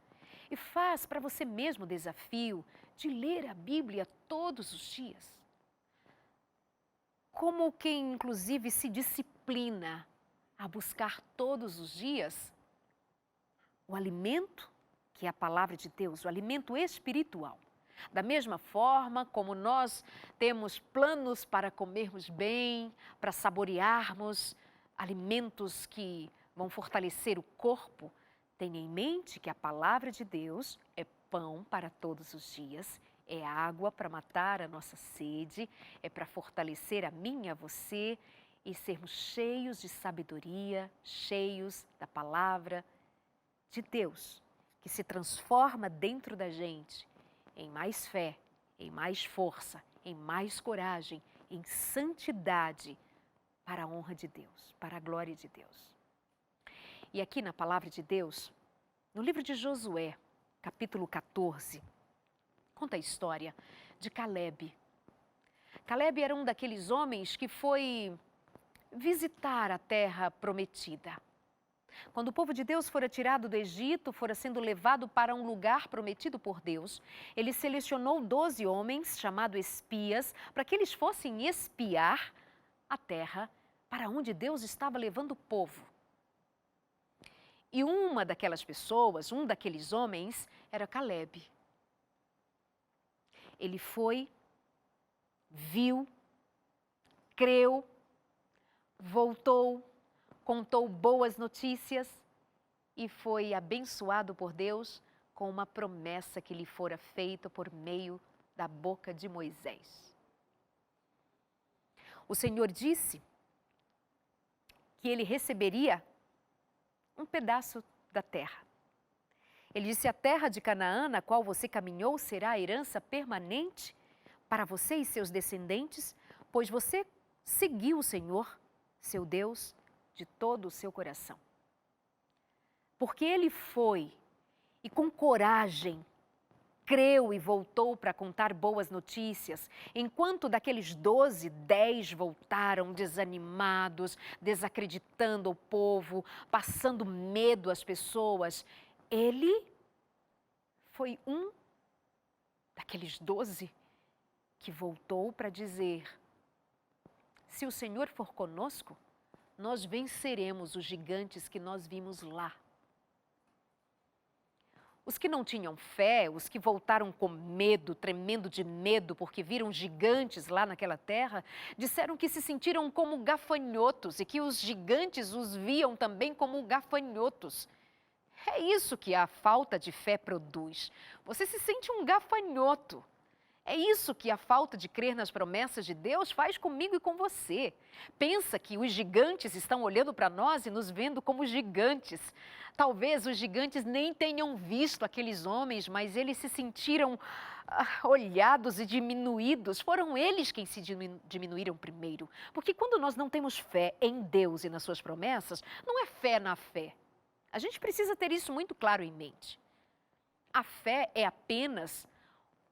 [SPEAKER 1] e faz para você mesmo o desafio de ler a Bíblia todos os dias. Como quem, inclusive, se disciplina a buscar todos os dias o alimento, que é a palavra de Deus, o alimento espiritual. Da mesma forma como nós temos planos para comermos bem, para saborearmos alimentos que vão fortalecer o corpo, Tenha em mente que a palavra de Deus é pão para todos os dias, é água para matar a nossa sede, é para fortalecer a mim e a você e sermos cheios de sabedoria, cheios da palavra de Deus, que se transforma dentro da gente em mais fé, em mais força, em mais coragem, em santidade para a honra de Deus, para a glória de Deus. E aqui na palavra de Deus, no livro de Josué, capítulo 14, conta a história de Caleb. Caleb era um daqueles homens que foi visitar a terra prometida. Quando o povo de Deus fora tirado do Egito, fora sendo levado para um lugar prometido por Deus, ele selecionou 12 homens, chamados espias, para que eles fossem espiar a terra para onde Deus estava levando o povo. E uma daquelas pessoas, um daqueles homens, era Caleb. Ele foi, viu, creu, voltou, contou boas notícias e foi abençoado por Deus com uma promessa que lhe fora feita por meio da boca de Moisés. O Senhor disse que ele receberia um pedaço da terra. Ele disse: a terra de Canaã, na qual você caminhou, será a herança permanente para você e seus descendentes, pois você seguiu o Senhor, seu Deus, de todo o seu coração. Porque ele foi e com coragem creu e voltou para contar boas notícias, enquanto daqueles 12, 10 voltaram desanimados, desacreditando o povo, passando medo às pessoas. Ele foi um daqueles 12 que voltou para dizer: se o Senhor for conosco, nós venceremos os gigantes que nós vimos lá. Os que não tinham fé, os que voltaram com medo, tremendo de medo, porque viram gigantes lá naquela terra, disseram que se sentiram como gafanhotos e que os gigantes os viam também como gafanhotos. É isso que a falta de fé produz. Você se sente um gafanhoto. É isso que a falta de crer nas promessas de Deus faz comigo e com você. Pensa que os gigantes estão olhando para nós e nos vendo como gigantes. Talvez os gigantes nem tenham visto aqueles homens, mas eles se sentiram olhados e diminuídos. Foram eles quem se diminuíram primeiro. Porque quando nós não temos fé em Deus e nas suas promessas, não é fé na fé. A gente precisa ter isso muito claro em mente. A fé é apenas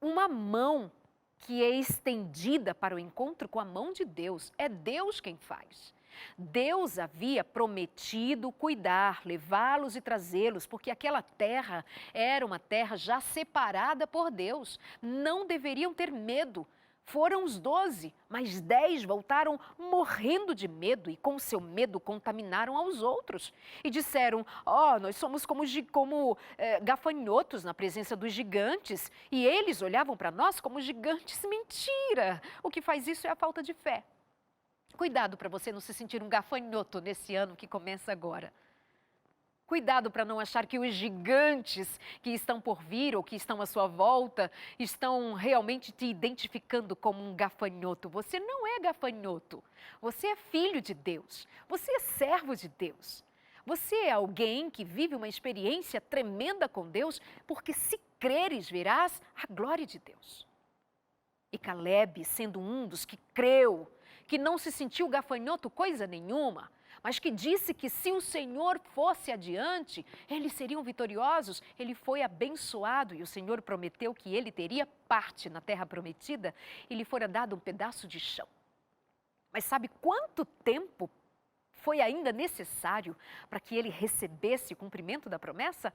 [SPEAKER 1] uma mão que é estendida para o encontro com a mão de Deus. É Deus quem faz. Deus havia prometido cuidar, levá-los e trazê-los, porque aquela terra era uma terra já separada por Deus. Não deveriam ter medo. Foram os 12, mas 10 voltaram morrendo de medo e com seu medo contaminaram aos outros. E disseram: nós somos como gafanhotos na presença dos gigantes. E eles olhavam para nós como gigantes. Mentira! O que faz isso é a falta de fé. Cuidado para você não se sentir um gafanhoto nesse ano que começa agora. Cuidado para não achar que os gigantes que estão por vir ou que estão à sua volta estão realmente te identificando como um gafanhoto. Você não é gafanhoto. Você é filho de Deus. Você é servo de Deus. Você é alguém que vive uma experiência tremenda com Deus, porque se creres, verás a glória de Deus. E Caleb, sendo um dos que creu, que não se sentiu gafanhoto coisa nenhuma, mas que disse que se o Senhor fosse adiante, eles seriam vitoriosos. Ele foi abençoado e o Senhor prometeu que ele teria parte na terra prometida e lhe fora dado um pedaço de chão. Mas sabe quanto tempo foi ainda necessário para que ele recebesse o cumprimento da promessa?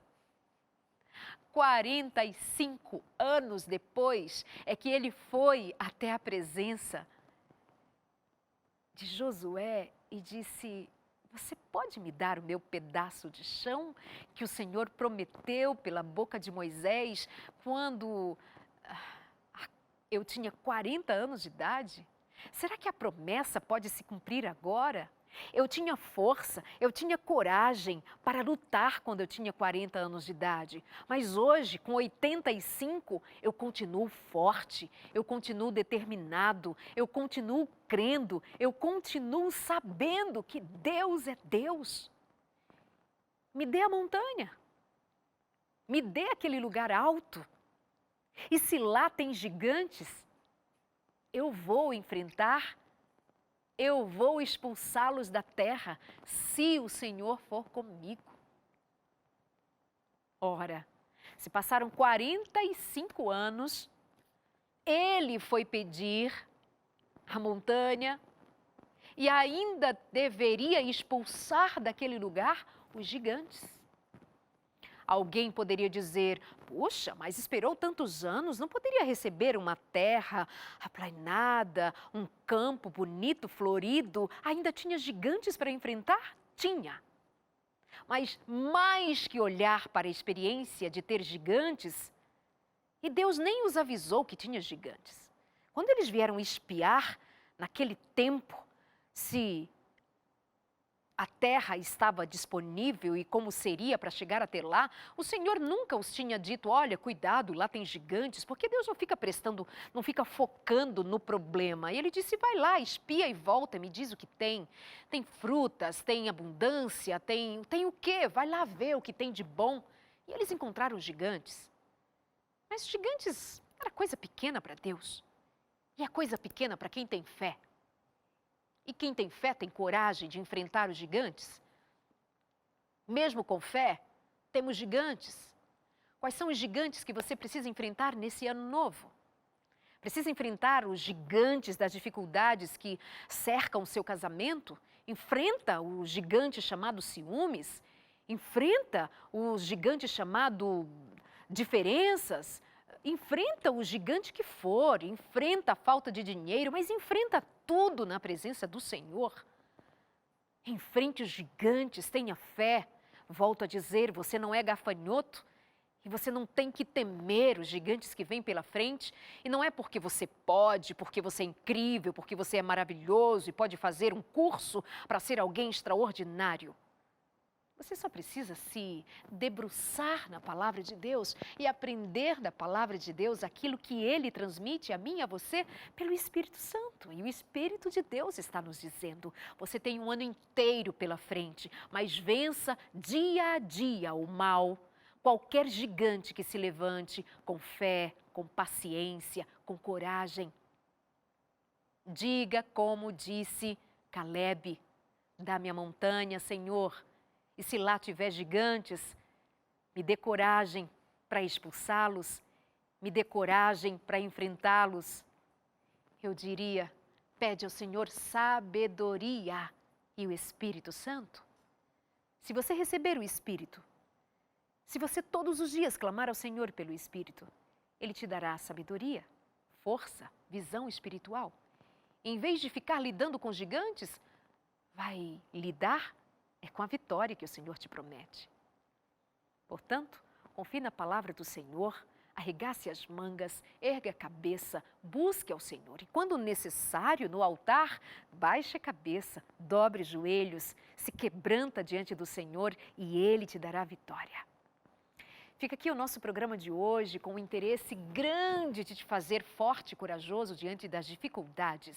[SPEAKER 1] 45 anos depois é que ele foi até a presença de Josué e disse: você pode me dar o meu pedaço de chão que o Senhor prometeu pela boca de Moisés quando eu tinha 40 anos de idade? Será que a promessa pode se cumprir agora? Eu tinha força, eu tinha coragem para lutar quando eu tinha 40 anos de idade. Mas hoje, com 85, eu continuo forte, eu continuo determinado, eu continuo crendo, eu continuo sabendo que Deus é Deus. Me dê a montanha, me dê aquele lugar alto. E se lá tem gigantes, eu vou enfrentar, eu vou expulsá-los da terra, se o Senhor for comigo. Ora, se passaram 45 anos, ele foi pedir a montanha e ainda deveria expulsar daquele lugar os gigantes. Alguém poderia dizer, puxa, mas esperou tantos anos, não poderia receber uma terra aplainada, um campo bonito, florido, ainda tinha gigantes para enfrentar? Tinha. Mas mais que olhar para a experiência de ter gigantes, e Deus nem os avisou que tinha gigantes. Quando eles vieram espiar, naquele tempo, se a terra estava disponível e como seria para chegar até lá, o Senhor nunca os tinha dito, olha, cuidado, lá tem gigantes, porque Deus não fica focando no problema. E ele disse, vai lá, espia e volta, me diz o que tem. Tem frutas, tem abundância, tem o quê? Vai lá ver o que tem de bom. E eles encontraram os gigantes. Mas gigantes era coisa pequena para Deus. E é coisa pequena para quem tem fé. E quem tem fé tem coragem de enfrentar os gigantes? Mesmo com fé, temos gigantes. Quais são os gigantes que você precisa enfrentar nesse ano novo? Precisa enfrentar os gigantes das dificuldades que cercam o seu casamento? Enfrenta o gigante chamado ciúmes? Enfrenta o gigante chamado diferenças? Enfrenta o gigante que for, enfrenta a falta de dinheiro, mas enfrenta tudo na presença do Senhor. Enfrente os gigantes, tenha fé. Volto a dizer, você não é gafanhoto e você não tem que temer os gigantes que vêm pela frente. E não é porque você pode, porque você é incrível, porque você é maravilhoso e pode fazer um curso para ser alguém extraordinário. Você só precisa se debruçar na palavra de Deus e aprender da palavra de Deus aquilo que Ele transmite a mim e a você pelo Espírito Santo. E o Espírito de Deus está nos dizendo, você tem um ano inteiro pela frente, mas vença dia a dia o mal, qualquer gigante que se levante com fé, com paciência, com coragem. Diga como disse Calebe, dá-me a montanha, Senhor. E se lá tiver gigantes, me dê coragem para expulsá-los, me dê coragem para enfrentá-los. Eu diria, pede ao Senhor sabedoria e o Espírito Santo. Se você receber o Espírito, se você todos os dias clamar ao Senhor pelo Espírito, Ele te dará sabedoria, força, visão espiritual. Em vez de ficar lidando com gigantes, vai lidar com a vitória que o Senhor te promete. Portanto, confie na palavra do Senhor, arregace as mangas, ergue a cabeça, busque ao Senhor. E quando necessário, no altar, baixe a cabeça, dobre os joelhos, se quebranta diante do Senhor e Ele te dará vitória. Fica aqui o nosso programa de hoje com um interesse grande de te fazer forte e corajoso diante das dificuldades.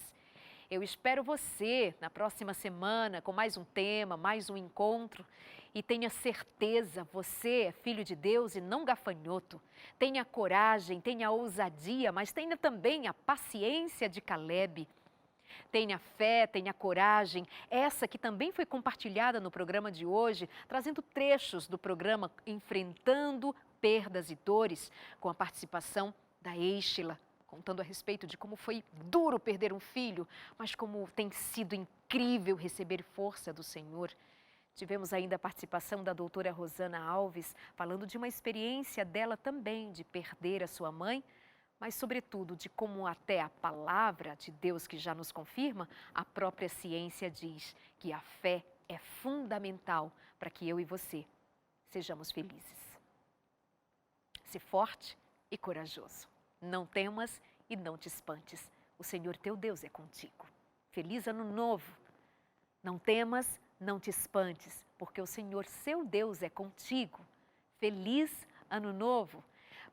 [SPEAKER 1] Eu espero você na próxima semana com mais um tema, mais um encontro. E tenha certeza, você é filho de Deus e não gafanhoto. Tenha coragem, tenha ousadia, mas tenha também a paciência de Calebe. Tenha fé, tenha coragem, essa que também foi compartilhada no programa de hoje, trazendo trechos do programa Enfrentando Perdas e Dores, com a participação da Eixila, contando a respeito de como foi duro perder um filho, mas como tem sido incrível receber força do Senhor. Tivemos ainda a participação da doutora Rosana Alves, falando de uma experiência dela também de perder a sua mãe, mas sobretudo de como até a palavra de Deus que já nos confirma, a própria ciência diz que a fé é fundamental para que eu e você sejamos felizes. Se forte e corajoso. Não temas e não te espantes, O Senhor teu Deus é contigo. Feliz ano novo! Não temas, não te espantes, porque o Senhor seu Deus é contigo. Feliz ano novo!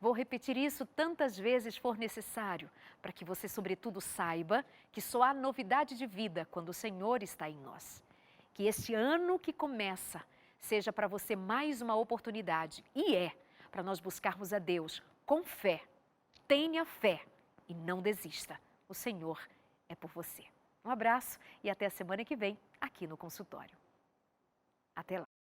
[SPEAKER 1] Vou repetir isso tantas vezes for necessário, para que você, sobretudo, saiba que só há novidade de vida quando o Senhor está em nós. Que este ano que começa seja para você mais uma oportunidade, e para nós buscarmos a Deus com fé. Tenha fé e não desista. O Senhor é por você. Um abraço e até a semana que vem aqui no consultório. Até lá.